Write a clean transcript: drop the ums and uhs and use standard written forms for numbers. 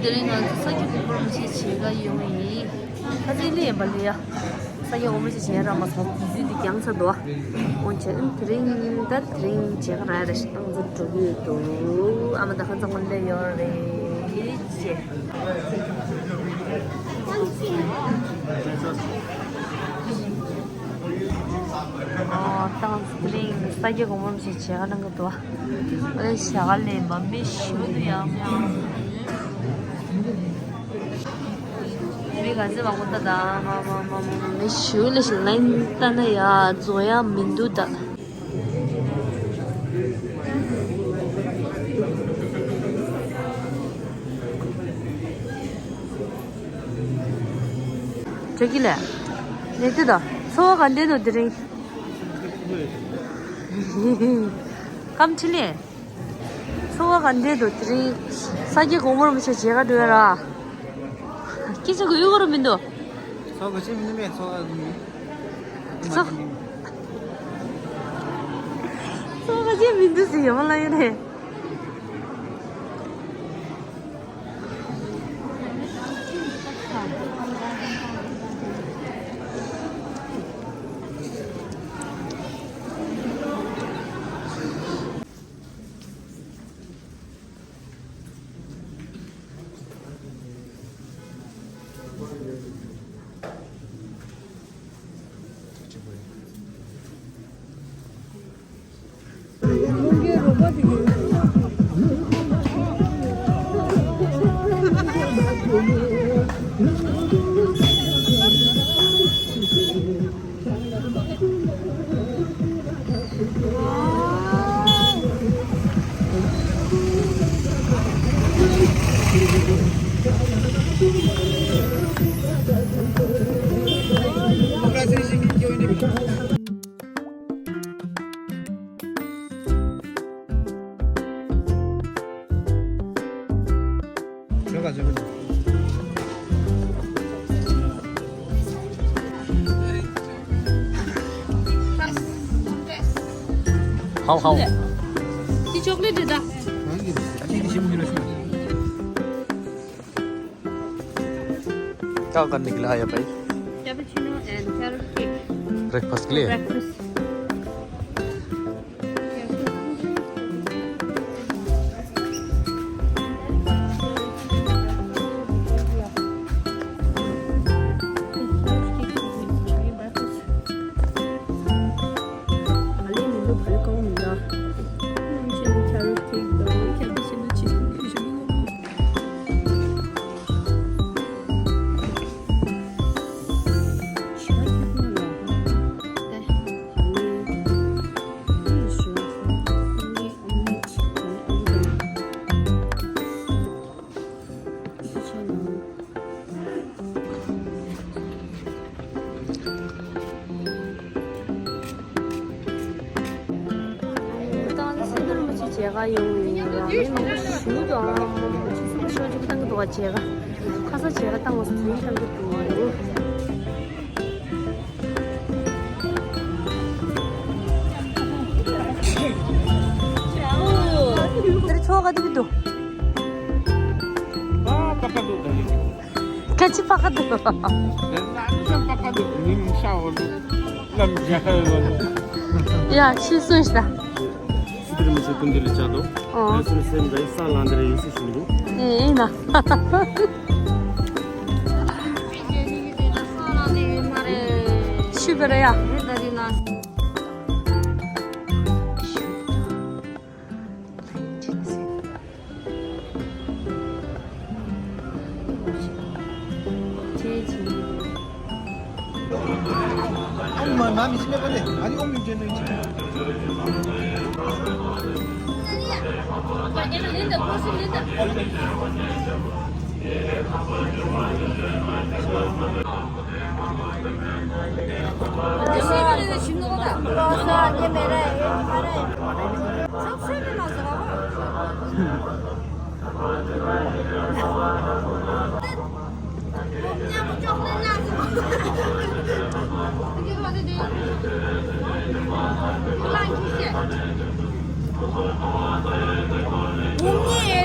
드링은 사기 공부를 제가 이용이 하지리 발이야. 사기 공부를 제가 아마 소지디 양서도 원체는 드링인데 드링 제가 나야 되시던 저기도 아마도 항상 원래요. 이제 땅 드링 사기 공부를 제가 하는 것도 왜 시작할래 맘이 쉬워도야. 가지 마고다다 마마마마 쉬울래 신난다나야 조야 민두다 저기래 내뜨다 소화가 안 되는 드링 깜칠리 소화가 안 돼도 드링 사기 고물으면서 제가 되라 किसी को यो करो बिंदु सौ गसी मिनट में सौ गसी बिंदु से ये वाला ये है हाउ 이 초콜릿이다 क्या करने के लिए आया भाई cappuccino and carrot cake breakfast के लिए ब्रेकफास्ट 제가 요라면 너무 쉬우다 뭐 쉬워지고 딴 것도 같이 제가 가서 제가 딴 것을 드리는 것도 그래 좋아가지고 또 같이 바꿔도 야 실수했다 से तुम दिल चाह दो ऐसे से भाई साल अंदर ये से शुरू ए ना 슈베르야 옛날이나 엄마 마음이 심해 버려 아니 엄마 이제는 린다 무슨 린다 시골에서 씹는 거다 그래서 이제 매래 섭섭이 나서 그냥 좀 내놔서 이게 봐도 돼 랑키시 몽니에